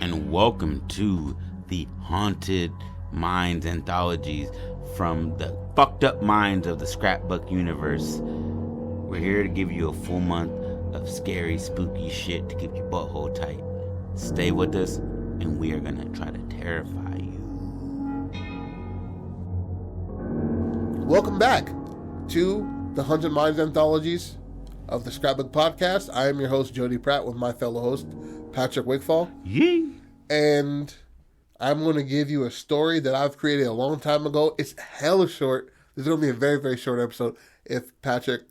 and welcome to the Haunted Minds Anthologies from the fucked up minds of the scrapbook universe. We're here to give you a full month of scary, spooky shit to keep your butthole tight. Stay with us, and we are gonna try to terrify you. Welcome back to the Haunted Minds Anthologies of the Scrapbook Podcast. I am your host, Jody Pratt, with my fellow host, Patrick Wigfall. Yee! And I'm going to give you a story that I've created a long time ago. It's hella short. This is going to be a very, very short episode. If Patrick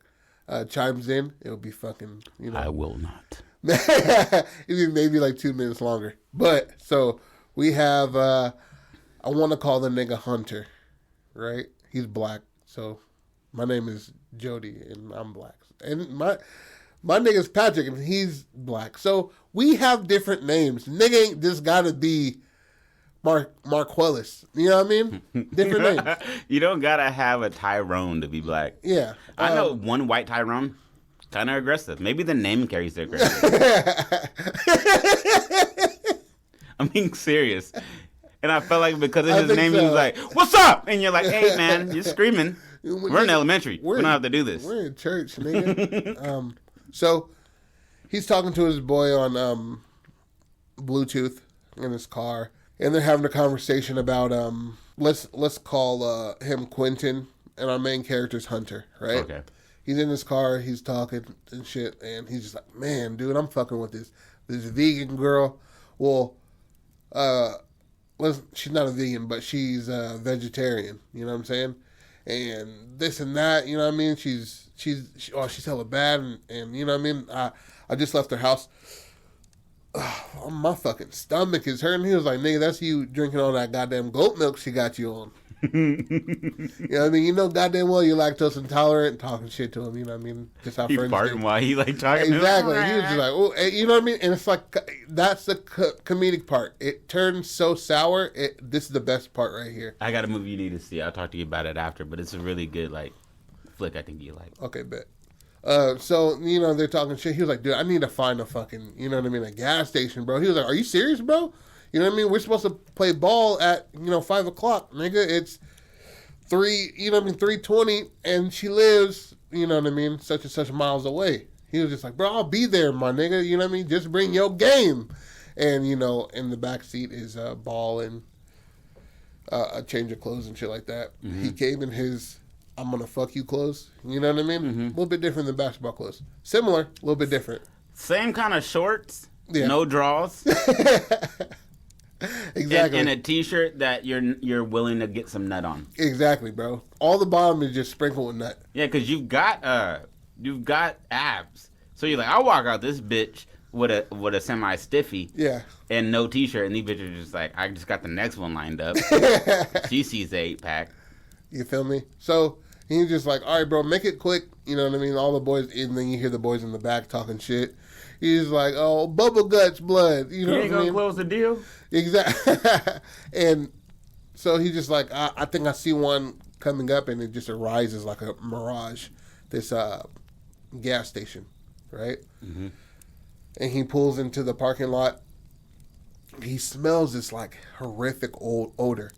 chimes in, it'll be fucking, I will not. It'll be maybe like 2 minutes longer. But, so, we have, I want to call the nigga Hunter, right? He's black, so my name is Jody, and I'm black. And my nigga's Patrick, and he's black. So we have different names. Nigga ain't just gotta be Marquellis. You know what I mean? Different names. You don't gotta have a Tyrone to be black. Yeah. I know one white Tyrone. Kind of aggressive. Maybe the name carries the aggression. I'm being serious. And I felt like because of his name, he was like, "What's up?" And you're like, "Hey, man, you're screaming. We're in elementary. We don't have to do this. We're in church, nigga." So he's talking to his boy on Bluetooth in his car, and they're having a conversation about let's call him Quentin, and our main character's Hunter, right? Okay. He's in his car, he's talking and shit, and he's just like, "Man, dude, I'm fucking with this vegan girl." Well, she's not a vegan, but she's a vegetarian. You know what I'm saying? And this and that. You know what I mean? She's hella bad, and you know what I mean? I just left her house. My fucking stomach is hurting. He was like, "Nigga, that's you drinking all that goddamn goat milk she got you on." You know what I mean? You know goddamn well you're lactose intolerant, and talking shit to him. You know what I mean? Just how He's friends farting do. while he like talking Exactly. to him. He was just like, "Oh," you know what I mean? And it's like, that's the comedic part. It turns so sour. This is the best part right here. I got a movie you need to see. I'll talk to you about it after, but it's a really good like flick. I think you like. Okay, bet. So, you know, they're talking shit. He was like, "Dude, I need to find a fucking, you know what I mean, a gas station, bro." He was like, "Are you serious, bro? You know what I mean? We're supposed to play ball at, 5 o'clock, nigga. It's 3:20, and she lives, you know what I mean, such and such miles away." He was just like, "Bro, I'll be there, my nigga. You know what I mean? Just bring your game." And, in the back seat is a ball and a change of clothes and shit like that. Mm-hmm. He came in his "I'm gonna fuck you" clothes. You know what I mean? Mm-hmm. A little bit different than basketball clothes. Similar, a little bit different. Same kind of shorts. Yeah. No draws. Exactly. And a t-shirt that you're willing to get some nut on. Exactly, bro. All the bottom is just sprinkled with nut. Yeah, because you've got abs. So you're like, I'll walk out this bitch with a semi stiffy. Yeah. And no t-shirt, and these bitches are just like, I just got the next one lined up. She sees the 8-pack. You feel me? So he's just like, "All right, bro, make it quick." You know what I mean? All the boys, and then you hear the boys in the back talking shit. He's like, "Oh, bubble guts, blood." You know what I mean? You ain't gonna close the deal? Exactly. And so he's just like, I think I see one coming up, and it just arises like a mirage. This gas station, right? Mm-hmm. And he pulls into the parking lot. He smells this like horrific old odor.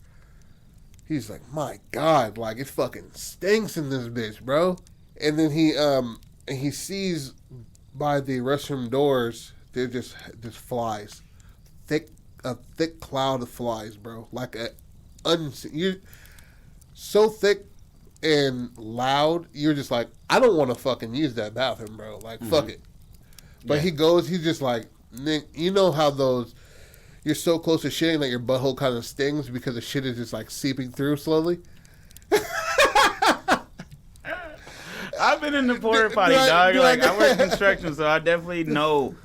He's like, "My God, like it fucking stinks in this bitch, bro." And then he sees by the restroom doors, they're just flies, a thick cloud of flies, bro. Like you're so thick and loud. You're just like, I don't want to fucking use that bathroom, bro. Like, fuck it. But he goes. He's just like, "Nick, you know how those." You're so close to shitting that your butthole kind of stings because the shit is just like seeping through slowly. I've been in the porta potty, dog. Like I work construction, so I definitely know.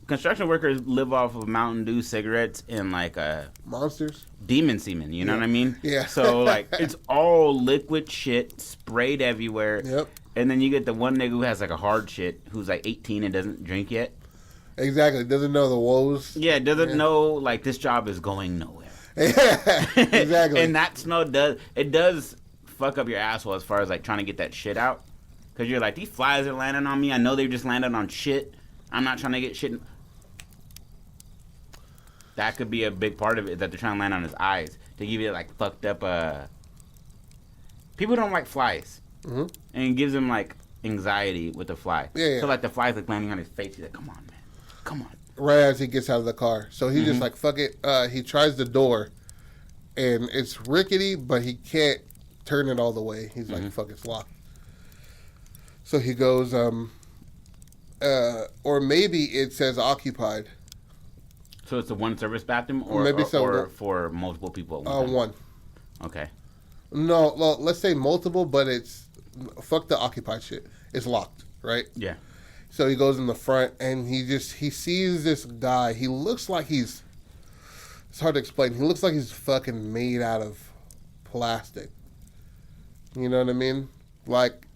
Construction workers live off of Mountain Dew cigarettes and like Monsters, demon semen. You know what I mean? Yeah. So like it's all liquid shit sprayed everywhere. Yep. And then you get the one nigga who has like a hard shit who's like 18 and doesn't drink yet. Exactly. Doesn't know the woes. Yeah, doesn't know like this job is going nowhere. Yeah, exactly. And that smell does fuck up your asshole as far as like trying to get that shit out. Because you're like, these flies are landing on me. I know they just landed on shit. I'm not trying to get shit. That could be a big part of it, that they're trying to land on his eyes to give you like fucked up. People don't like flies, and it gives them like anxiety with the fly. Yeah. So like the fly's like landing on his face. He's like, "Come on, man, come on." Right as he gets out of the car, so he just like fuck it. He tries the door, and it's rickety, but he can't turn it all the way. He's like, "Fuck, it's locked." So he goes, or maybe it says occupied. So it's a one service bathroom, or Maybe so. or for multiple people. At one time? One. Okay. No, well, let's say multiple, but it's fuck the occupied shit. It's locked, right? Yeah. So he goes in the front, and he sees this guy. He looks like it's hard to explain. He looks like he's fucking made out of plastic. You know what I mean? Like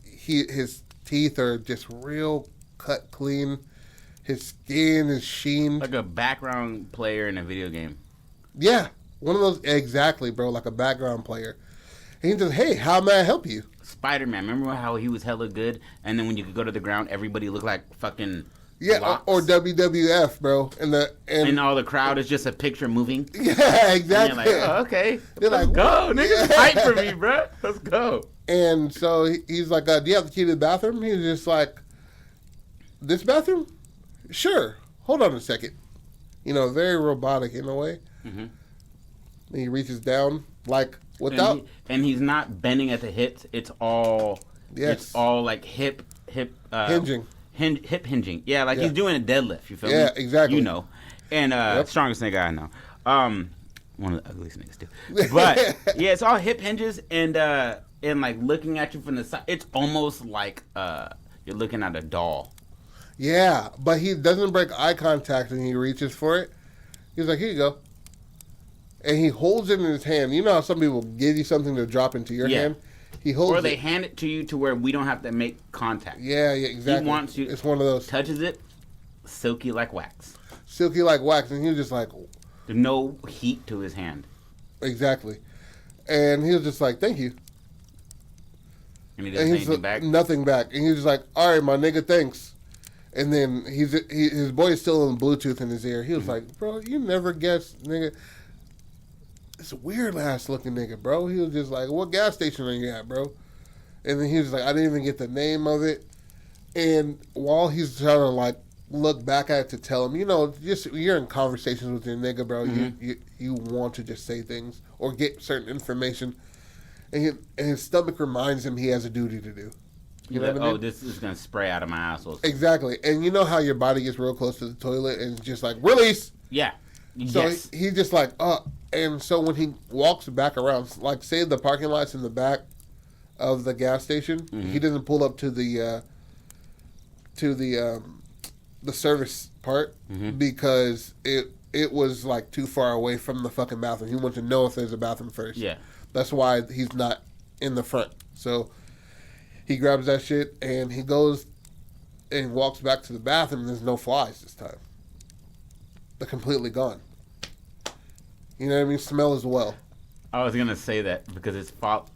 his teeth are just real cut clean. His skin is sheened. Like a background player in a video game. Yeah, one of those, exactly, bro, like a background player. And he says, "Hey, how may I help you?" Spider-Man, remember how he was hella good, and then when you could go to the ground, everybody looked like fucking blocks? or WWF, bro, and all the crowd is just a picture moving. Yeah, exactly. And you're like, oh, okay, They're let's like, go, niggas, hype for me, bro. Let's go. And so he's like, "Do you have the key to the bathroom?" He's just like, "This bathroom? Sure. Hold on a second." You know, very robotic in a way. He reaches down, like, without... And he's not bending at the hips. It's all... Yes. It's all, like, hip... hinging. Hip hinging. Yeah, like he's doing a deadlift, you feel me? Yeah, exactly. You know. And strongest nigga I know. One of the ugliest niggas, too. But, yeah, it's all hip hinges, and like, looking at you from the side, it's almost like you're looking at a doll. Yeah, but he doesn't break eye contact when he reaches for it. He's like, "Here you go." And he holds it in his hand. You know how some people give you something to drop into your hand? He holds it. Or they hand it to you to where we don't have to make contact. Yeah, exactly. He wants you. It's one of those. Touches it, silky like wax. Silky like wax. And he was just like... There's no heat to his hand. Exactly. And he was just like, "Thank you." And he doesn't say anything back? Nothing back. And he was just like, "All right, my nigga, thanks." And then his boy is still in Bluetooth in his ear. He was like, "Bro, you never guess, nigga. It's a weird ass looking nigga, bro." He was just like, "What gas station are you at, bro?" And then he was like, "I didn't even get the name of it." And while he's trying to like look back at it to tell him, you know, just you're in conversations with your nigga, bro. You want to just say things or get certain information, and his stomach reminds him he has a duty to do. You know like, what I mean? "Oh, this is gonna spray out of my asshole." Exactly. And you know how your body gets real close to the toilet and just like, "Release." Yeah. So yes. he just like, and so when he walks back around, like say the parking lot's in the back of the gas station, he doesn't pull up to the service part because it was like too far away from the fucking bathroom. He wants to know if there's a bathroom first. Yeah. That's why he's not in the front. So he grabs that shit and he goes and walks back to the bathroom. And there's no flies this time. They're completely gone. You know what I mean? Smell as well. I was gonna say that because it's fault.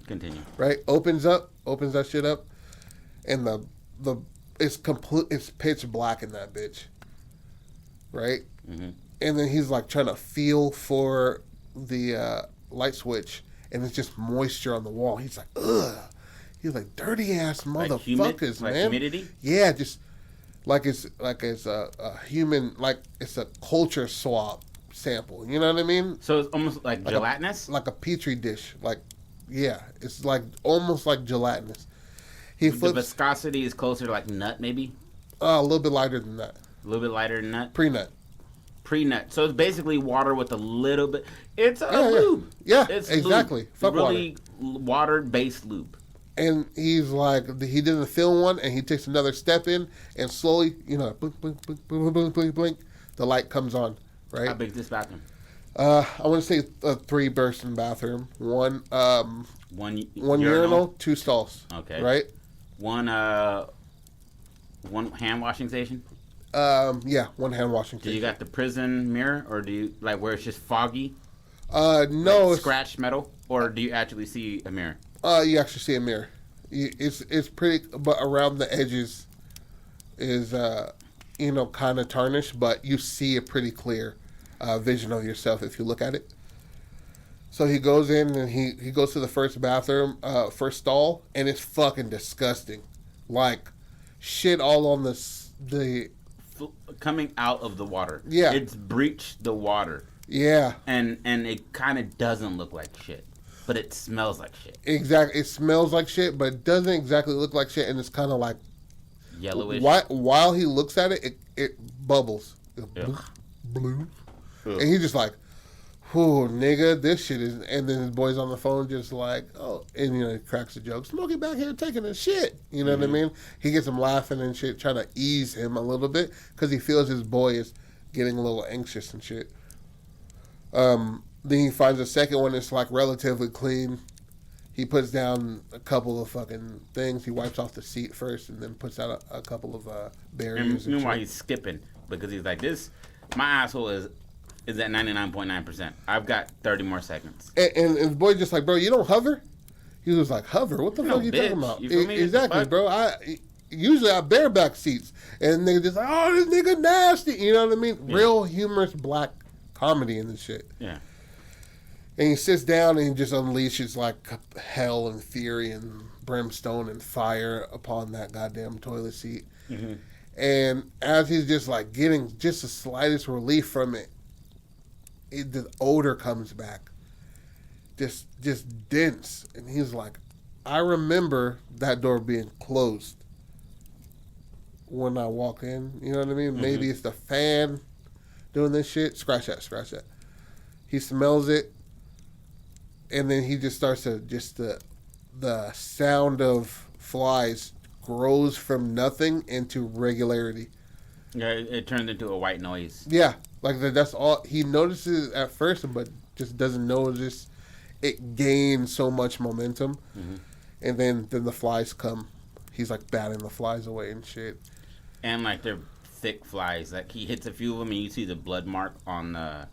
Continue. Right? Opens that shit up, and it's pitch black in that bitch. Right? And then he's like trying to feel for the light switch, and it's just moisture on the wall. He's like, ugh. He's like, dirty ass motherfuckers, like man. humidity? Yeah, just like it's a human, like it's a culture swab sample. You know what I mean? So it's almost like gelatinous? Like a petri dish. Like, yeah, it's like almost like gelatinous. The viscosity is closer to like nut, maybe? A little bit lighter than that. A little bit lighter than nut? Pre-nut. So it's basically water with a little bit. It's a lube. Yeah, it's exactly. Lube. Fuck really water-based lube. And he's like, he didn't feel one, and he takes another step in, and slowly, you know, blink, blink, blink, blink, blink, blink, blink, the light comes on, right? How big is this bathroom? I want to say a 3-person bathroom. One urinal, 2 stalls. Okay. Right? One hand washing station? Yeah, 1 hand washing station. Do you got the prison mirror, or do you, like, where it's just foggy? No. Like scratched metal? Or do you actually see a mirror? You actually see a mirror. It's pretty, but around the edges is kind of tarnished, but you see a pretty clear vision of yourself if you look at it. So he goes in and he goes to the first bathroom, first stall, and it's fucking disgusting. Like, shit all on the coming out of the water. Yeah. It's breached the water. Yeah. And it kind of doesn't look like shit, but it smells like shit. Exactly. It smells like shit, but it doesn't exactly look like shit, and it's kind of like yellowish. While he looks at it, it bubbles. Blue. And he's just like, "Whew, nigga, this shit is..." And then his boy's on the phone just like, "Oh," and he cracks a joke. "Smokey back here taking a shit." You know what I mean? He gets him laughing and shit, trying to ease him a little bit because he feels his boy is getting a little anxious and shit. Then he finds a second one that's like relatively clean. He puts down a couple of fucking things. He wipes off the seat first and then puts out a couple of barriers. And meanwhile, he's skipping because he's like, "This, my asshole is at 99.9%. I've got 30 more seconds." And his boy just like, "Bro, you don't hover?" He was like, "Hover? What the fuck are you talking about?" You feel me? Exactly, bro. Usually I bareback seats, and they just like, "Oh, this nigga nasty." You know what I mean? Yeah. Real humorous black comedy in this shit. Yeah. And he sits down and he just unleashes like hell and fury and brimstone and fire upon that goddamn toilet seat. Mm-hmm. And as he's just like getting just the slightest relief from it, the odor comes back. Just dense. And he's like, "I remember that door being closed when I walk in." You know what I mean? Mm-hmm. Maybe it's the fan doing this shit. Scratch that. He smells it. And then he just starts to the sound of flies grows from nothing into regularity. Yeah, it turns into a white noise. Yeah, like that's all he notices at first, but just doesn't notice it gains so much momentum. Mm-hmm. And then the flies come. He's like batting the flies away and shit. And like they're thick flies. Like he hits a few of them, and you see the blood mark on the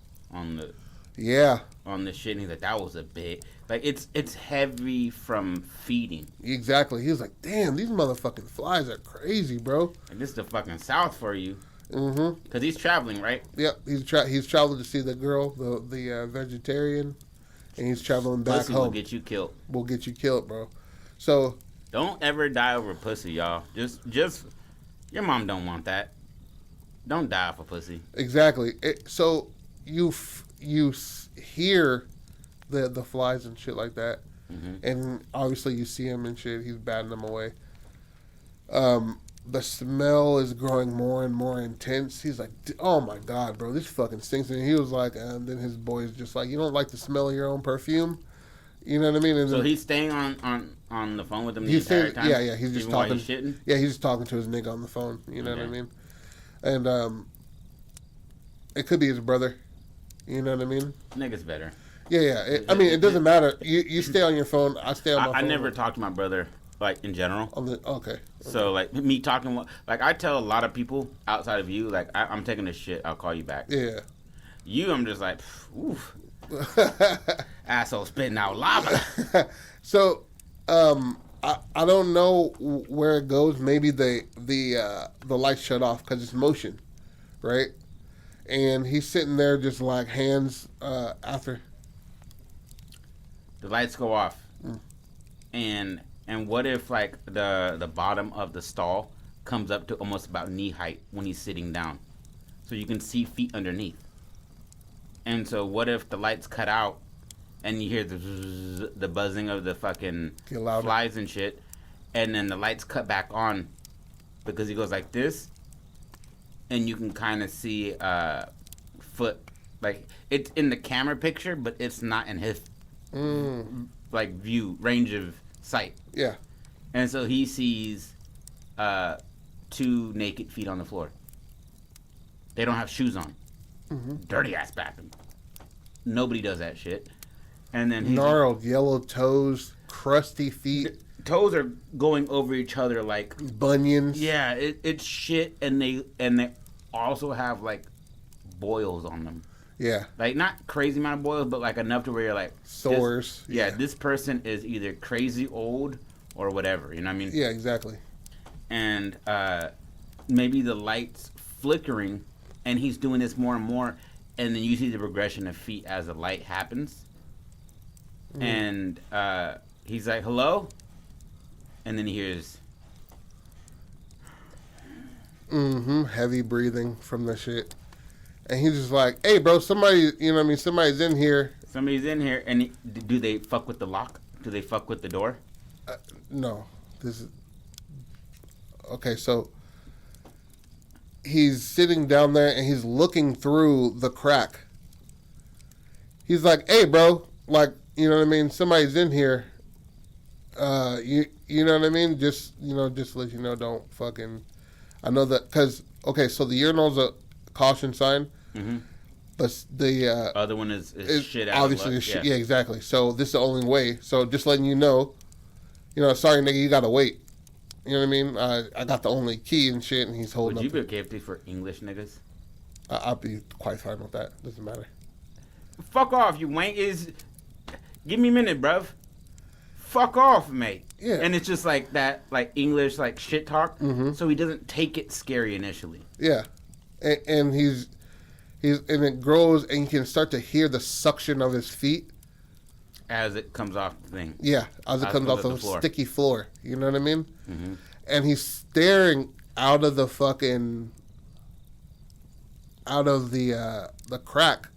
yeah. on the shit, and he's like, "That was a bit..." Like, it's heavy from feeding. Exactly. He was like, "Damn, these motherfucking flies are crazy, bro." And this is the fucking South for you. Mm-hmm. Because he's traveling, right? Yep. He's traveled to see the girl, the vegetarian, and he's traveling back pussy home. Will get you killed. Will get you killed, bro. So... Don't ever die over pussy, y'all. Just... Your mom don't want that. Don't die for pussy. Exactly. So... You hear the flies and shit like that, and obviously you see him and shit. He's batting them away. The smell is growing more and more intense. He's like, "Oh my god, bro, this fucking stinks." And he was like, and then his boy's just like, "You don't like the smell of your own perfume?" You know what I mean? And so then, he's staying on the phone with him the entire time? Yeah, he's just talking. While he's shitting? Yeah, he's just talking to his nigga on the phone. You know what I mean? And it could be his brother. You know what I mean? Nigga's better. Yeah. It doesn't matter. You stay on your phone. I stay on my phone. I never talk to my brother, like, in general. Okay. So, like, me talking... Like, I tell a lot of people outside of you, like, I'm taking a shit. I'll call you back. Yeah. You, I'm just like, oof. Asshole spitting out lava. So, I don't know where it goes. Maybe the lights shut off because it's motion, right? And he's sitting there just like hands after. The lights go off. And what if like the bottom of the stall comes up to almost about knee height when he's sitting down? So you can see feet underneath. And so what if the lights cut out and you hear the buzzing of the fucking flies and shit, and then the lights cut back on because he goes like this? And you can kind of see foot, like it's in the camera picture, but it's not in his like range of sight. Yeah. And so he sees 2 naked feet on the floor. They don't have shoes on. Dirty ass bathroom. Nobody does that shit. And then gnarled yellow toes, crusty feet. Toes are going over each other like bunions. Yeah, it's shit, and they also have like boils on them. Yeah, like not crazy amount of boils, but like enough to where you're like sores. Yeah, this person is either crazy old or whatever. You know what I mean? Yeah, exactly. And maybe the lights flickering, and he's doing this more and more, and then you see the progression of feet as the light happens, and he's like, "Hello," and then he hears, heavy breathing from the shit, and he's just like, "Hey, bro, somebody, you know what I mean? Somebody's in here." Somebody's in here, and do they fuck with the lock? Do they fuck with the door? No, this is okay. So he's sitting down there and he's looking through the crack. He's like, "Hey, bro, like, you know what I mean? Somebody's in here. You know what I mean? Just just to let you know, don't fucking. I know that because okay, so the urinal's a caution sign, but the other one is shit out. Obviously, of luck. Yeah, exactly. So this is the only way. So just letting you know, sorry, nigga, you gotta wait. You know what I mean? I got the only key and shit, and he's holding. Would you be okay if these for English niggas? I'll be quite fine with that. Doesn't matter. Fuck off, you wank. Give me a minute, bruv. Fuck off, mate. Yeah. And it's just like that, like English, like shit talk. So he doesn't take it scary initially. Yeah, and he's and it grows, and you can start to hear the suction of his feet As it comes off the thing. Yeah, as it comes off the sticky floor. You know what I mean? And he's staring out of the fucking the crack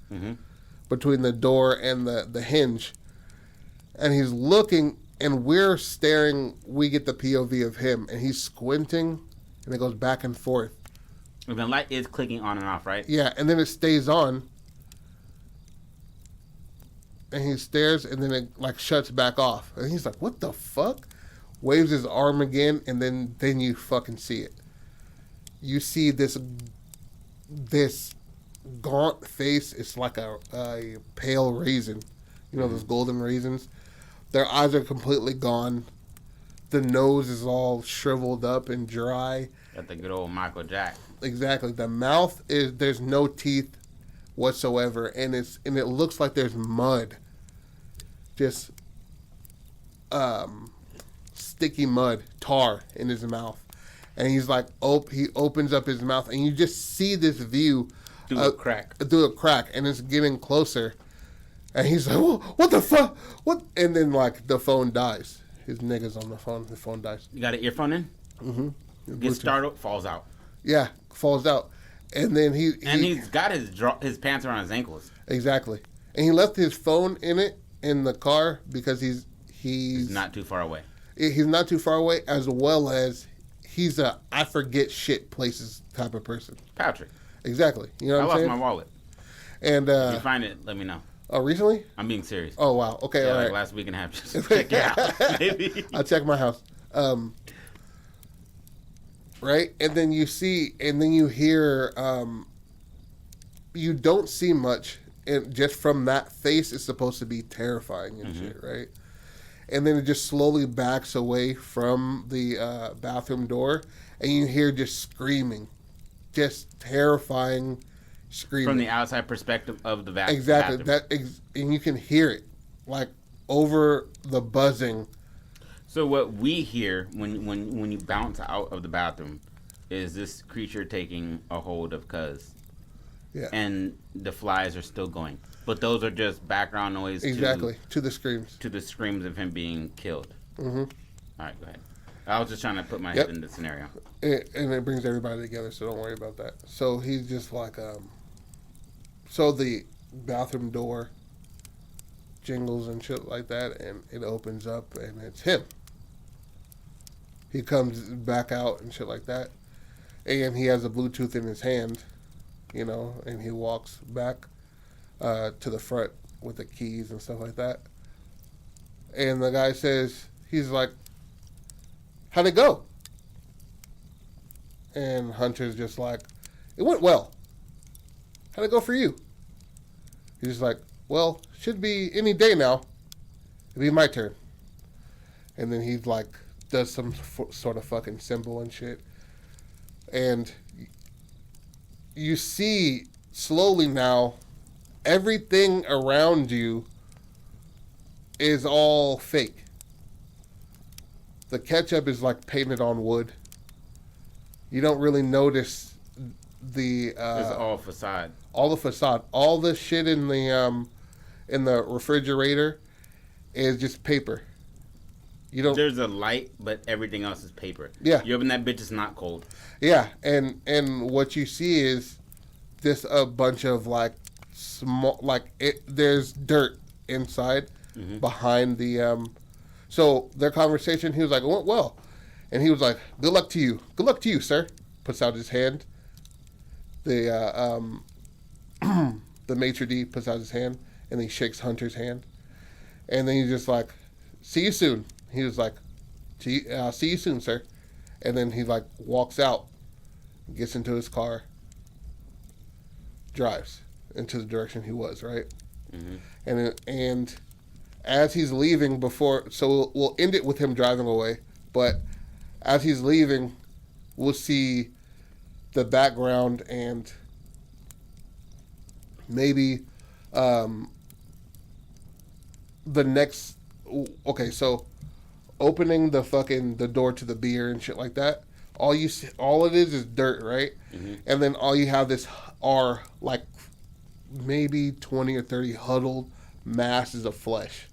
between the door and the hinge, and he's looking, and we're staring. We get the POV of him, and he's squinting, and it goes back and forth. And the light is clicking on and off, right? Yeah, and then it stays on, and he stares, and then it like shuts back off, and he's like, "What the fuck?" Waves his arm again, and then you fucking see it. You see this gaunt face. It's like a pale raisin, those golden raisins. Their eyes are completely gone. The nose is all shriveled up and dry. Got the good old Michael Jack. Exactly. The mouth there's no teeth whatsoever, and it looks like there's mud, just sticky mud, tar in his mouth, and he's like, he opens up his mouth, and you just see this view through a crack, and it's getting closer, and he's like, "Whoa, what the fuck? What?" And then like the phone dies. His nigga's on the phone. The phone dies. You got an earphone in? Gets startled, falls out. Yeah, falls out. And then he's got his pants around his ankles. Exactly. And he left his phone in the car because he's not too far away. He's not too far away, as well as he's a I forget shit places type of person. Patrick. Exactly. You know what I'm saying? I lost my wallet. And if you find it, let me know. Oh, recently? I'm being serious. Oh, wow. Okay, all right. Like last week and a half. Just check it out. Maybe. I'll check my house. Right? And then you hear, you don't see much. And just from that face, it's supposed to be terrifying and shit, right? And then it just slowly backs away from the bathroom door, and you hear just screaming. Just terrifying screaming. From the outside perspective of the bathroom. Exactly. And you can hear it, like, over the buzzing. So what we hear when you bounce out of the bathroom is this creature taking a hold of Cuz. Yeah. And the flies are still going. But those are just background noise to the screams. To the screams of him being killed. Mm-hmm. All right, go ahead. I was just trying to put my head in the scenario. And it brings everybody together, so don't worry about that. So he's just like, so the bathroom door jingles and shit like that, and it opens up, and it's him. He comes back out and shit like that, and he has a Bluetooth in his hand, and he walks back to the front with the keys and stuff like that. And the guy says, he's like, "How'd it go?" And Hunter's just like, "It went well. How'd it go for you?" He's just like, "Well, should be any day now. It'll be my turn." And then he like does some sort of fucking symbol and shit. And you see slowly now, everything around you is all fake. The ketchup is like painted on wood. You don't really notice the It's all facade. all the facade, all the shit in the refrigerator is just paper. You don't. There's a light, but everything else is paper. Yeah. You open that bitch, it's not cold. Yeah, and what you see is just a bunch of like small, like there's dirt inside behind the. So their conversation, he was like, "Went well," and he was like, "Good luck to you. Good luck to you, sir." Puts out his hand. The the maitre d' puts out his hand, and he shakes Hunter's hand, and then he's just like, "See you soon." He was like, see you soon, sir. And then he like walks out, gets into his car, drives into the direction he was, right? And as he's leaving so we'll end it with him driving away, but as he's leaving, we'll see the background and maybe the next. Okay, so opening the door to the beer and shit like that. All it is dirt, right? And then all you have are like maybe 20 or 30 huddled masses of flesh.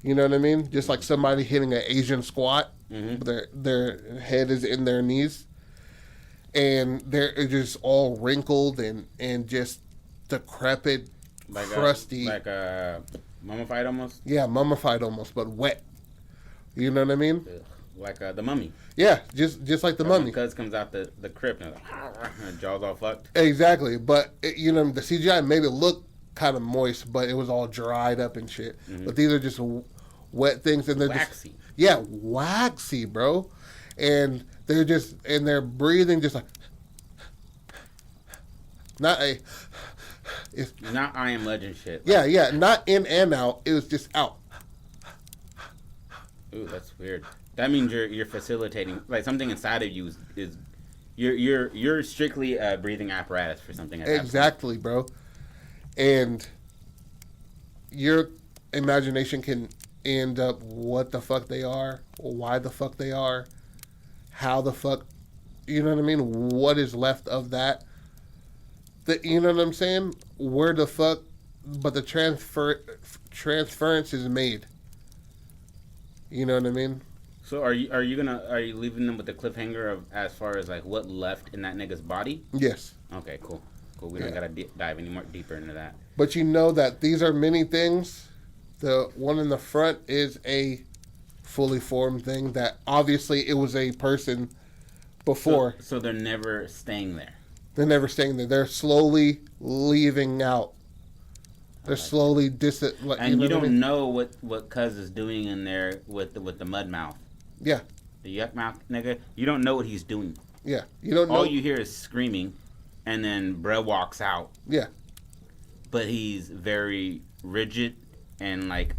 You know what I mean? Just like somebody hitting an Asian squat. Their head is in their knees, and they're just all wrinkled and just decrepit, crusty, like mummified almost. Yeah, mummified almost, but wet. You know what I mean? Like the mummy. Yeah, just like the mummy. Because comes out the crypt and the jaw's all fucked. Exactly, but the CGI made it look kind of moist, but it was all dried up and shit. But these are just wet things, and they're waxy. Waxy, bro. And they're breathing just like not I Am Legend shit. Yeah, not in and out. It was just out. Ooh, that's weird. That means you're facilitating, like something inside of you is you're strictly a breathing apparatus for something. Exactly, bro. And your imagination can end up what the fuck they are, why the fuck they are, how the fuck, you know what I mean? What is left of that? You know what I'm saying? Where the fuck? But the transference is made. You know what I mean? So are you leaving them with the cliffhanger of as far as like what left in that nigga's body? Yes. Okay, cool. We don't gotta dive any more deeper into that. But you know that these are many things. The one in the front is a fully formed thing that obviously it was a person before. So they're never staying there. They're never staying there. They're slowly leaving out. They're slowly and you don't know what Cuz is doing in there with the mud mouth. Yeah. The yuck mouth nigga. You don't know what he's doing. Yeah. You don't know. All you hear is screaming, and then Brett walks out. Yeah. But he's very rigid and like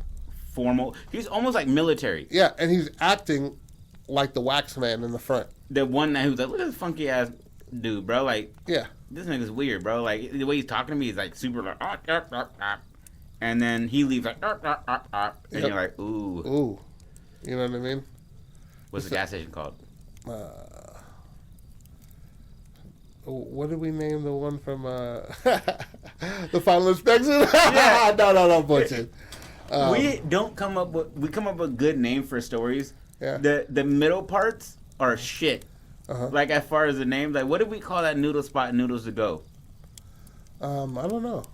formal. He's almost like military. Yeah, and he's acting like the wax man in the front. The one that who's like, look at this funky ass dude, bro. Like, yeah, this nigga's weird, bro. Like the way he's talking to me is like super like, and then he leaves like, and you're like, ooh, you know what I mean? What's the gas station called? What did we name the one from the Final Inspection? Yeah. No, bullshit. We come up with good name for stories. Yeah. The middle parts are shit. Like as far as the name, like what did we call that noodle spot? Noodles to go. I don't know.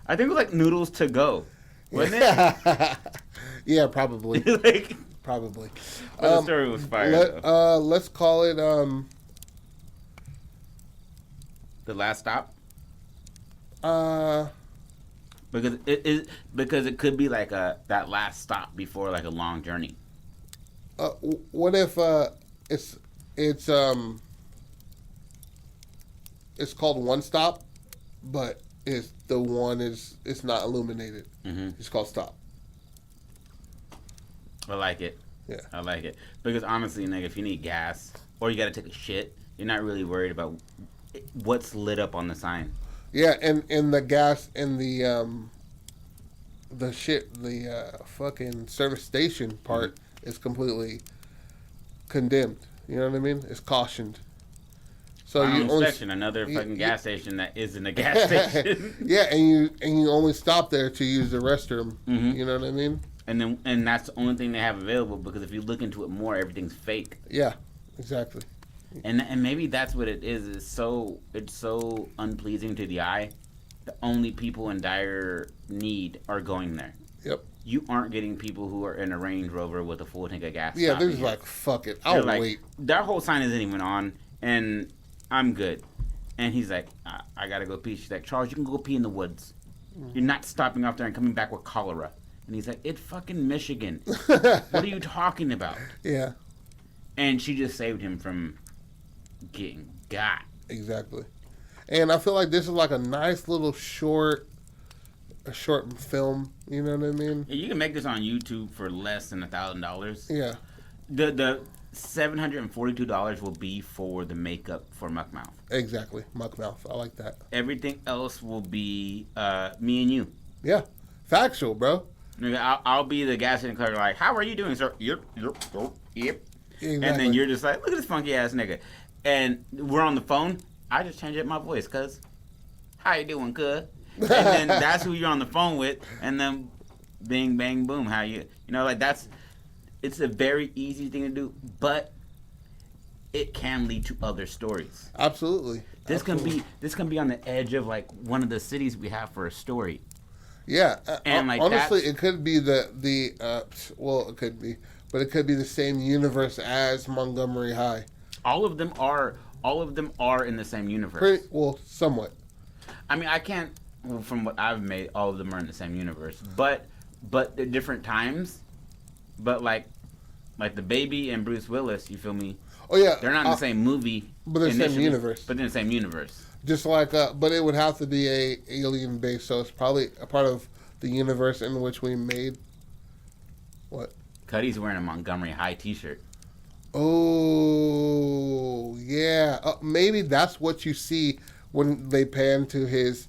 I think it was like Noodles to go, wasn't it? Yeah, probably. Like, probably. But the story was fire. Let's call it The Last Stop. Because it could be like that last stop before like a long journey. What if it's called One Stop, but it's not illuminated. It's called Stop. I like it. Yeah, I like it because honestly, nigga, if you need gas or you gotta take a shit, you're not really worried about what's lit up on the sign. Yeah, and the gas and the fucking service station part is completely condemned. You know what I mean? It's cautioned. So Final you only inspection, another fucking gas station that isn't a gas station. yeah, and you only stop there to use the restroom. Mm-hmm. You know what I mean? And that's the only thing they have available, because if you look into it more, everything's fake. Yeah, exactly. And maybe that's what it is. It's so unpleasing to the eye. The only people in dire need are going there. Yep. You aren't getting people who are in a Range Rover with a full tank of gas. Yeah, they're just like, fuck it, I'll wait. That whole sign isn't even on, and I'm good. And he's like, I gotta go pee. She's like, Charles, you can go pee in the woods. You're not stopping off there and coming back with cholera. And he's like, it's fucking Michigan. What are you talking about? Yeah. And she just saved him from getting got. Exactly. And I feel like this is like a nice little short film. You know what I mean? Yeah, you can make this on YouTube for less than $1,000. Yeah. The $742 will be for the makeup for Muckmouth. Exactly. Muckmouth. I like that. Everything else will be me and you. Yeah. Factual, bro. I'll be the gas station clerk, like, how are you doing, sir? Yep. Exactly. And then you're just like, look at this funky ass nigga. And we're on the phone. I just changed up my voice, cuz. How you doing, cuz? And then that's who you're on the phone with. And then bing, bang, boom. How you know, like it's a very easy thing to do, but it can lead to other stories. Absolutely. This can be on the edge of like one of the cities we have for a story. Yeah. And like honestly, it could be well, it could be, but it could be the same universe as Montgomery High. All of them are in the same universe. Somewhat. I mean, I can't. Well, from what I've made, all of them are in the same universe, but at different times. But like the baby and Bruce Willis, you feel me? Oh yeah, they're not in the same movie, but they're in the same universe. But they're in the same universe. Just like, but it would have to be a alien base, so it's probably a part of the universe in which we made. What? Cuddy's wearing a Montgomery High T-shirt. Oh yeah, maybe that's what you see when they pan to his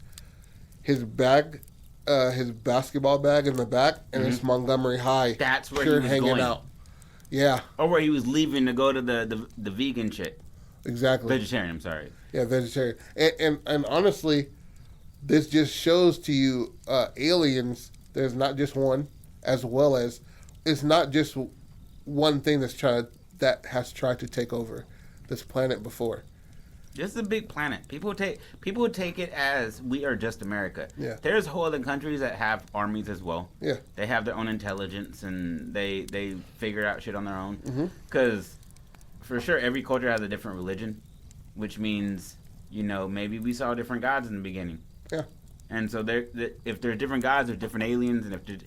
bag, his basketball bag in the back, and it's Montgomery High. That's where he was hanging going. out. Yeah. Or where he was leaving to go to the vegan shit. Exactly. Vegetarian, I'm sorry. Yeah, vegetarian. And honestly, this just shows to you aliens, there's not just one, as well as it's not just one thing that has tried to take over this planet before. This is a big planet. People would take it as we are just America. Yeah. There's whole other countries that have armies as well. Yeah. They have their own intelligence and they figure out shit on their own. Mm-hmm. Because for sure, every culture has a different religion, which means, you know, maybe we saw different gods in the beginning. Yeah. And so if there's different gods, there's different aliens, and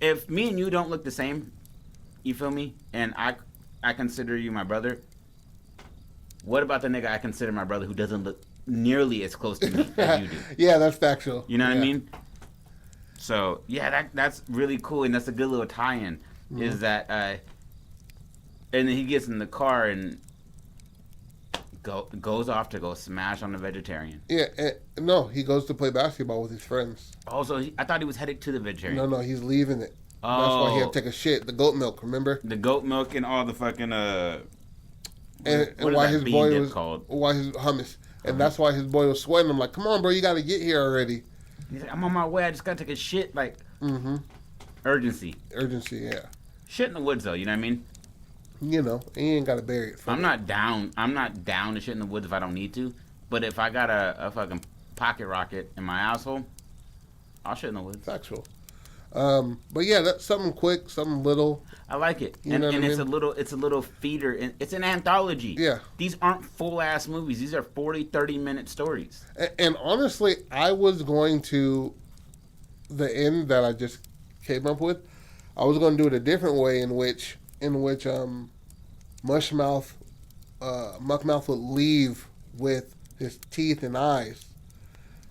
if me and you don't look the same, you feel me? And I consider you my brother. What about the nigga I consider my brother who doesn't look nearly as close to me as you do? Yeah, that's factual. You know what I mean? So yeah, that's really cool, and that's a good little tie-in. Mm-hmm. Is that and then he gets in the car and goes off to go smash on the vegetarian. Yeah, no, he goes to play basketball with his friends. Oh, so I thought he was headed to the vegetarian. No, he's leaving it. Oh. That's why he had to take a shit. The goat milk, remember? The goat milk and all the fucking and why his boy was called? Why his hummus, and that's why his boy was sweating. I'm like, come on, bro, you got to get here already. He's like, I'm on my way. I just got to take a shit. Like, urgency, yeah. Shit in the woods, though. You know what I mean? You know, he ain't got to bury it. I'm not down to shit in the woods if I don't need to. But if I got a fucking pocket rocket in my asshole, I'll shit in the woods. Factual. But yeah, that's something quick, something little. I like it, and it's a little feeder. It's an anthology. Yeah, these aren't full ass movies. These are 30 minute stories. And honestly, I was going to the end that I just came up with. I was going to do it a different way, in which Muckmouth would leave with his teeth and eyes.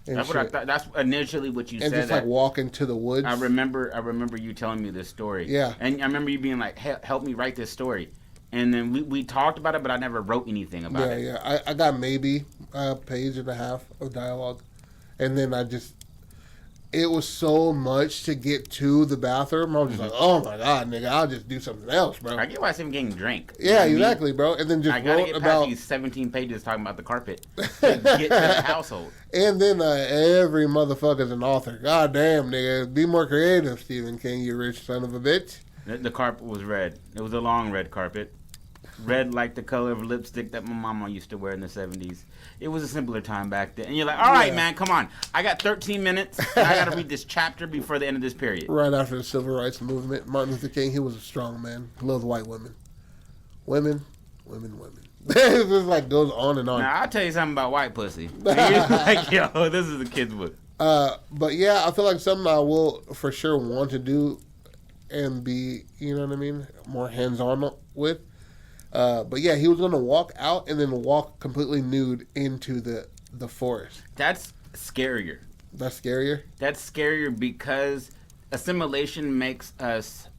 That's what I thought. That's initially what you said. And just like walk into the woods. I remember you telling me this story. Yeah. And I remember you being like, help me write this story. And then we talked about it, but I never wrote anything about it. Yeah. I got maybe a page and a half of dialogue. And then it was so much to get to the bathroom. I was just like, oh my god, nigga, I'll just do something else, bro. I get why I'm getting drink. Yeah, exactly, bro. And then just I gotta wrote get about past these 17 pages talking about the carpet to get to the household. And then every motherfucker's an author. God damn, nigga, be more creative, Stephen King, you rich son of a bitch. The carpet was red. It was a long red carpet. Red like the color of lipstick that my mama used to wear in the 70s. It was a simpler time back then. And you're like, all right, man, come on. I got 13 minutes. And I got to read this chapter before the end of this period. Right after the Civil Rights Movement, Martin Luther King, he was a strong man. He loved white women. Women. It just like goes on and on. Now, I'll tell you something about white pussy. And you're just like, yo, this is a kid's book. But yeah, I feel like something I will for sure want to do and be, you know what I mean, more hands-on with. But yeah, he was going to walk out and then walk completely nude into the forest. That's scarier. That's scarier? That's scarier because assimilation makes us...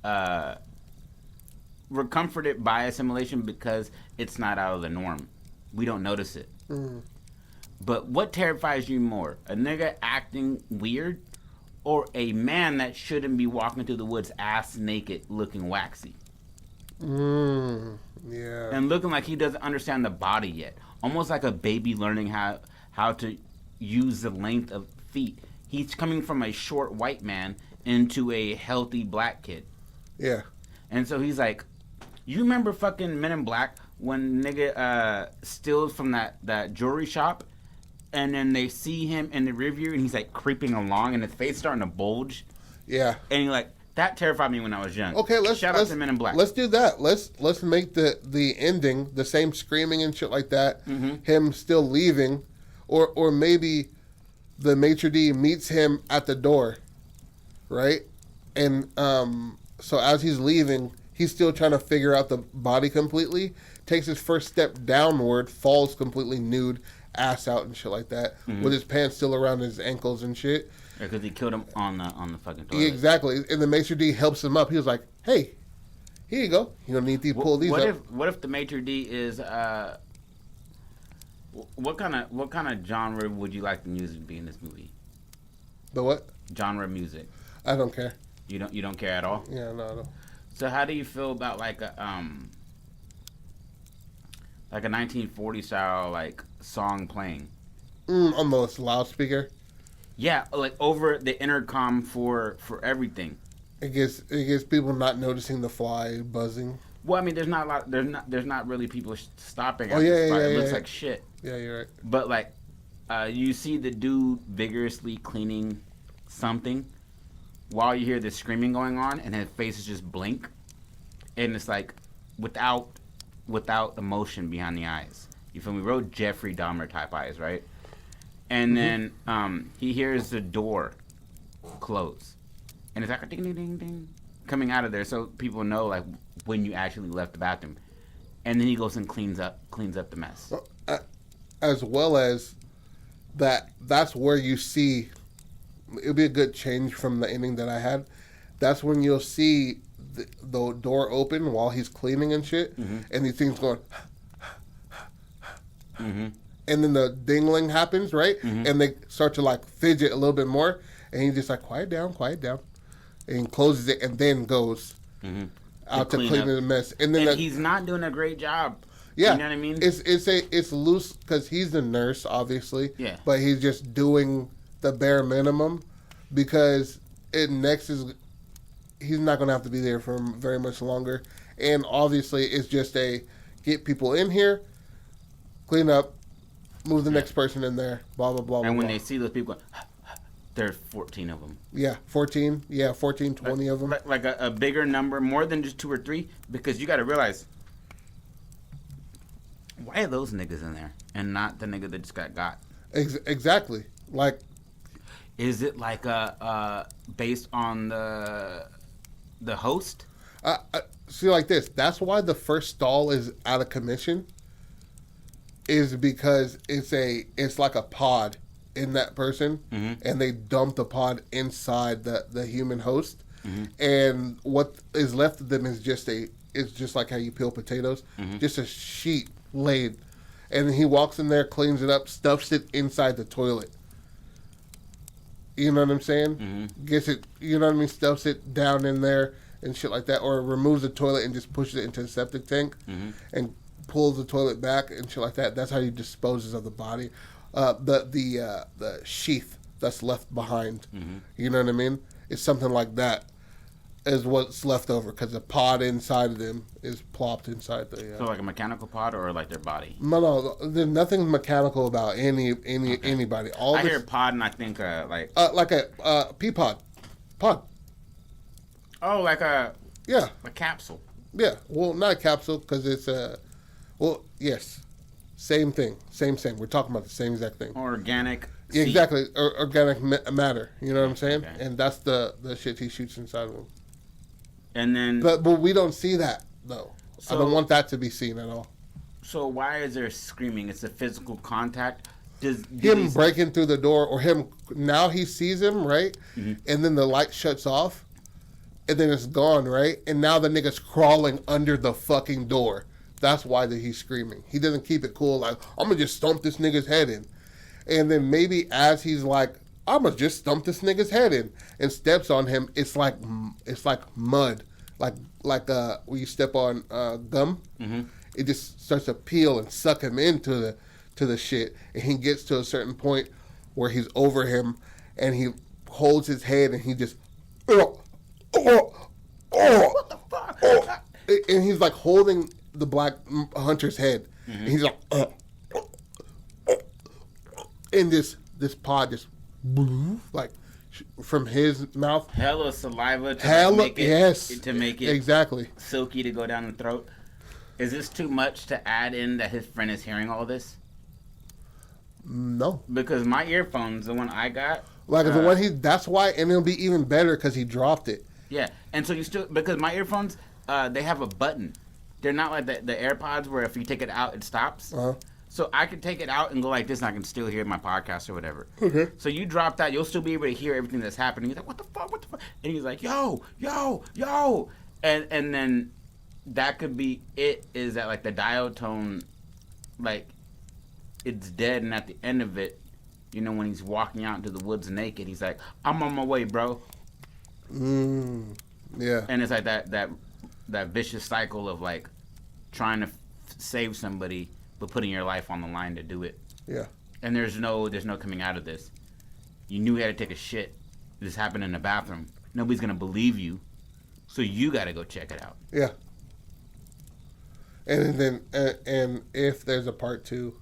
we're comforted by assimilation because it's not out of the norm. We don't notice it. Mm. But what terrifies you more? A nigga acting weird or a man that shouldn't be walking through the woods ass naked looking waxy? Yeah. And looking like he doesn't understand the body yet. Almost like a baby learning how to use the length of feet. He's coming from a short white man into a healthy black kid. Yeah. And so he's like, you remember fucking Men in Black when nigga steals from that jewelry shop and then they see him in the rearview and he's like creeping along and his face starting to bulge? Yeah. And you're like, that terrified me when I was young. Okay, shout out to Men in Black. Let's do that. Let's make the ending the same screaming and shit like that. Mm-hmm. Him still leaving, or maybe the maitre d' meets him at the door, right? And so as he's leaving, he's still trying to figure out the body completely. Takes his first step downward, falls completely nude, ass out and shit like that, mm-hmm. with his pants still around his ankles and shit. Because he killed him on the fucking toilet. Yeah, exactly. And the maitre d' helps him up. He was like, hey, here you go. You don't need to pull these up. What if the maitre d' is... what kind of genre would you like the music to be in this movie? The what? Genre music. I don't care. You don't care at all? Yeah, no, I don't. So how do you feel about like a 1940 style like song playing? On the loudspeaker? Yeah, like over the intercom for everything. It gets people not noticing the fly buzzing. Well, I mean, there's not really people stopping. Oh yeah, yeah, it looks yeah. like shit. Yeah, you're right. But like, you see the dude vigorously cleaning something while you hear the screaming going on, and his face is just blink, and it's like without emotion behind the eyes. You feel me? Real Jeffrey Dahmer type eyes, right? And then he hears the door close, and it's like a ding ding ding ding coming out of there, so people know like when you actually left the bathroom. And then he goes and cleans up the mess. As well as that's where you see it'll be a good change from the ending that I had. That's when you'll see the door open while he's cleaning and shit, mm-hmm. and these things going. Mm-hmm. And then the dingling happens, right? Mm-hmm. And they start to like fidget a little bit more, and he's just like, quiet down, and he closes it and then goes out to clean the mess. And then he's not doing a great job. Yeah, you know what I mean. It's loose because he's the nurse, obviously. Yeah, but he's just doing the bare minimum because he's not going to have to be there for very much longer. And obviously, it's just get people in here, clean up, move the next person in there, blah, blah, blah, and when blah. they see those people, there's 14 of them. Yeah, 14. Yeah, 14, 20 of them. Like a bigger number, more than just 2 or 3, because you got to realize, why are those niggas in there and not the nigga that just got? Exactly. Like, is it like based on the host? See, like this. That's why the first stall is out of commission. Is because it's like a pod in that person, mm-hmm. and they dump the pod inside the human host, mm-hmm. and what is left of them is just like how you peel potatoes, mm-hmm. just a sheet laid, and he walks in there, cleans it up, stuffs it inside the toilet. You know what I'm saying? Mm-hmm. Gets it, you know what I mean? Stuffs it down in there and shit like that. Or removes the toilet and just pushes it into the septic tank and pulls the toilet back and shit like that. That's how he disposes of the body. The sheath that's left behind, you know what I mean? It's something like that is what's left over because the pod inside of them is plopped inside the. So like a mechanical pod or like their body? No, there's nothing mechanical about anybody. I hear pod and I think like a pea pod. Oh, like a capsule. Yeah, well, not a capsule because it's yes, same thing, same. We're talking about the same exact thing. Organic. Exactly, organic matter. You know what I'm saying? Okay. And that's the shit he shoots inside of him. And then, but we don't see that though. So, I don't want that to be seen at all. So why is there screaming? It's a physical contact. Him breaking through the door, or him now he sees him right, and then the light shuts off, and then it's gone right, and now the nigga's crawling under the fucking door. That's why he's screaming. He doesn't keep it cool. Like I'm gonna just stomp this nigga's head in, and then maybe as he's like, I'm gonna just stomp this nigga's head in, and steps on him. It's like mud, like when you step on gum. It just starts to peel and suck him into the shit, and he gets to a certain point where he's over him, and he holds his head, and he just, what the fuck? And he's like holding the black hunter's head, and he's like, and this pod just. Like from his mouth, hella saliva to make it exactly silky to go down the throat. Is this too much to add in that his friend is hearing all this? No, because my earphones, the one I got, like the one that's why, and it'll be even better because he dropped it. Yeah, and so you still, because my earphones, they have a button. They're not like the AirPods where if you take it out it stops. So I could take it out and go like this, and I can still hear my podcast or whatever. Okay. So you drop that, you'll still be able to hear everything that's happening. He's like, what the fuck? And he's like, yo. And then that could be it, is that like the dial tone, like it's dead, and at the end of it, you know, when he's walking out into the woods naked, he's like, I'm on my way, bro. Yeah. And it's like that vicious cycle of like trying to save somebody, but putting your life on the line to do it. Yeah. And there's no coming out of this. You knew he had to take a shit. This happened in the bathroom. Nobody's gonna believe you, so you got to go check it out. Yeah. And then and if there's a part 2,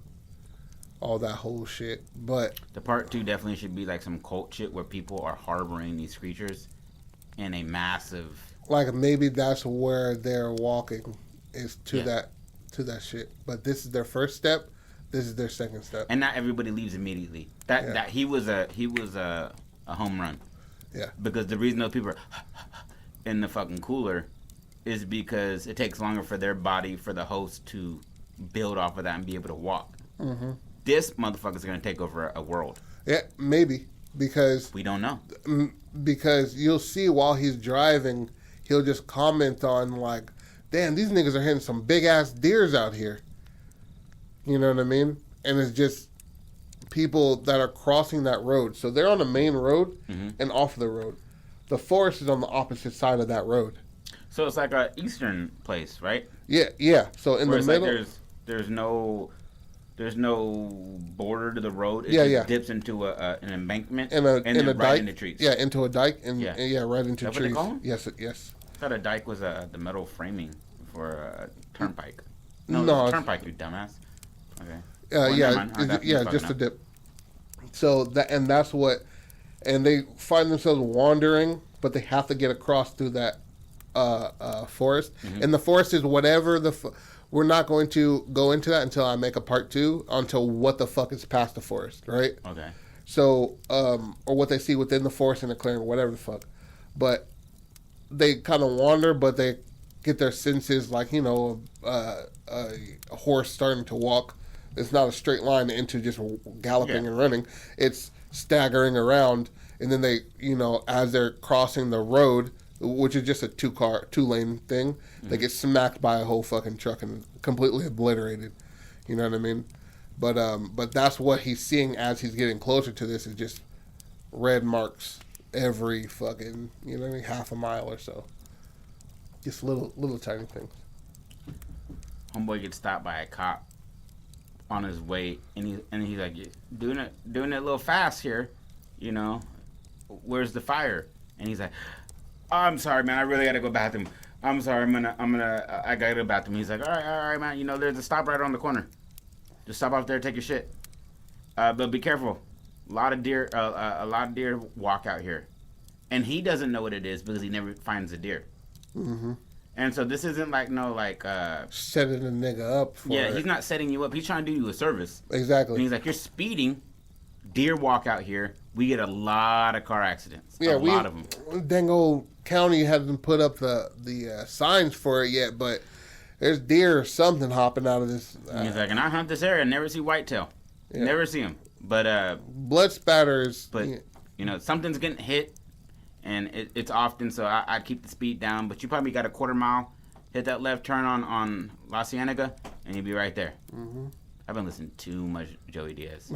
all that whole shit. But the part 2 definitely should be like some cult shit where people are harboring these creatures in a massive. Like maybe that's where they're walking, is to that shit. But this is their first step. This is their second step. And not everybody leaves immediately. That he was a home run. Yeah. Because the reason those people are in the fucking cooler is because it takes longer for their body, for the host to build off of that and be able to walk. This motherfucker's gonna take over a world. Yeah, maybe, because we don't know. Because you'll see while he's driving, he'll just comment on like, damn, these niggas are hitting some big ass deers out here. You know what I mean? And it's just people that are crossing that road. So they're on the main road and off the road. The forest is on the opposite side of that road. So it's like a eastern place, right? Yeah. So in the middle, like there's no border to the road. It just dips into an embankment and a right dike. into trees. Yeah, into a dike and right into trees. What they call them? Yes. I thought a dike was the metal framing for a turnpike. No, it's a turnpike, you dumbass. Okay. Just a dip. So that's what, and they find themselves wandering, but they have to get across through that forest, and the forest is whatever we're not going to go into that until I make a part 2 until what the fuck is past the forest, right? Okay. So, or what they see within the forest in the clearing, whatever the fuck, but they kind of wander, but they get their senses like, you know, a horse starting to walk. It's not a straight line into just galloping and running. It's staggering around, and then they, you know, as they're crossing the road, which is just a two-lane thing, they get smacked by a whole fucking truck and completely obliterated. You know what I mean? But that's what he's seeing as he's getting closer to this, is just red marks every fucking, you know what I mean, half a mile or so. Just little tiny things. Homeboy gets stopped by a cop on his way, and he's like, doing it a little fast here, you know. Where's the fire? And he's like, oh, I'm sorry, man. I really gotta go bathroom. I'm sorry. I gotta go to the bathroom. He's like, all right, man. You know, there's a stop right around the corner. Just stop out there, take your shit. But be careful. A lot of deer walk out here, and he doesn't know what it is because he never finds a deer. Mm-hmm. And so this isn't like setting a nigga up. He's not setting you up. He's trying to do you a service. Exactly. And he's like, you're speeding. Deer walk out here. We get a lot of car accidents. Yeah, a lot of them. Dang old county hasn't put up the signs for it yet, but there's deer or something hopping out of this. He's like, and I hunt this area, never see whitetail. Yeah. Never see them. But blood spatters. But you know, something's getting hit, and it's often. So I keep the speed down. But you probably got a quarter mile. Hit that left turn on La Cienega, and you'll be right there. Mm-hmm. I've been listening to too much Joey Diaz.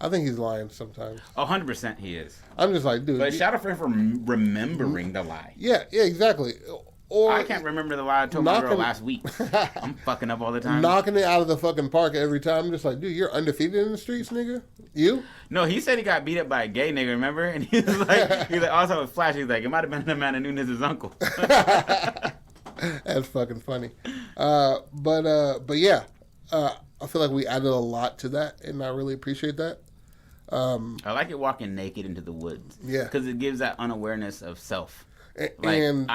I think he's lying sometimes. 100% he is. I'm just like, dude. But shout out for him for remembering the lie. Yeah, exactly. Or I can't remember the lie I told my girl last week. I'm fucking up all the time. Knocking it out of the fucking park every time. I'm just like, dude, you're undefeated in the streets, nigga. You? No, he said he got beat up by a gay nigga, remember? And he was like, also with Flash, he's like, it might have been the man who knew his uncle. That's fucking funny. But yeah. I feel like we added a lot to that, and I really appreciate that. I like it walking naked into the woods. Yeah. Because it gives that unawareness of self. And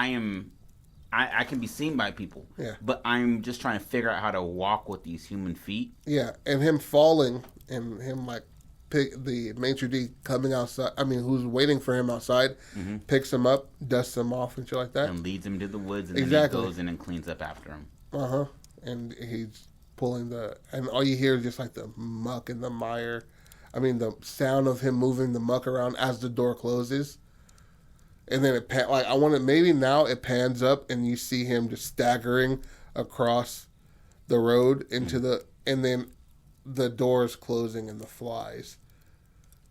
I can be seen by people. Yeah. But I'm just trying to figure out how to walk with these human feet. Yeah, and him falling, and him like pick the maitre d' coming outside. I mean, who's waiting for him outside, picks him up, dusts him off, and shit like that, and leads him to the woods, and exactly. Then he goes in and cleans up after him. And he's pulling and all you hear is just like the muck and the mire. I mean, the sound of him moving the muck around as the door closes. And then maybe now it pans up and you see him just staggering across the road into and then the doors closing and the flies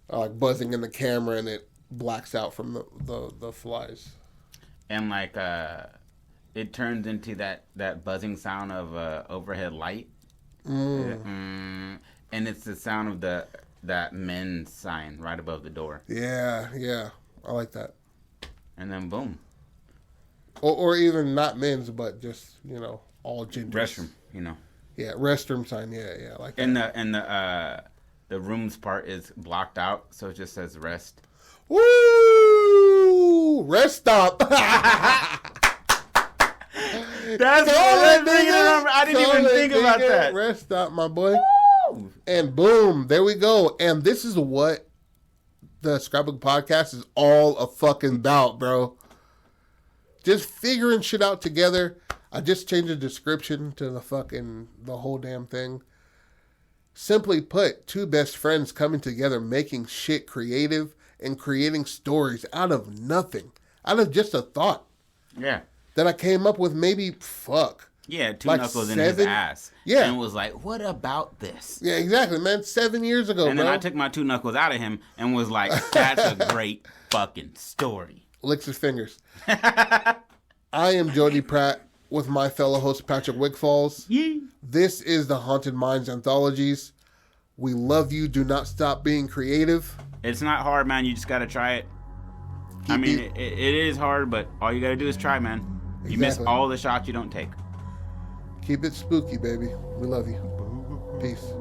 like buzzing in the camera, and it blacks out from the flies. And it turns into that buzzing sound of overhead light. And it's the sound of that men's sign right above the door. Yeah. I like that. And then boom. Or even not men's, but just, you know, all genders. Restroom, you know. Yeah, restroom sign. Yeah, I like that. And the rooms part is blocked out, so it just says rest. Woo! Rest stop. That's what I didn't even think about that. Rest stop, my boy. Woo! And boom, there we go. And this is what the Scrapbook Podcast is all a fucking about, bro. Just figuring shit out together. I just changed the description to the whole damn thing. Simply put, two best friends coming together, making shit creative and creating stories out of nothing. Out of just a thought. Yeah. That I came up with Yeah, two knuckles in his ass. Yeah. And was like, what about this? Yeah, exactly, man. 7 years ago, and then I took my two knuckles out of him and was like, that's a great fucking story. Licks his fingers. I am Jody Pratt with my fellow host, Patrick Wickfalls. Yeah. This is the Haunted Minds Anthologies. We love you. Do not stop being creative. It's not hard, man. You just got to try it. It is hard, but all you got to do is try, man. You Exactly. miss all the shots you don't take. Keep it spooky, baby. We love you. Peace.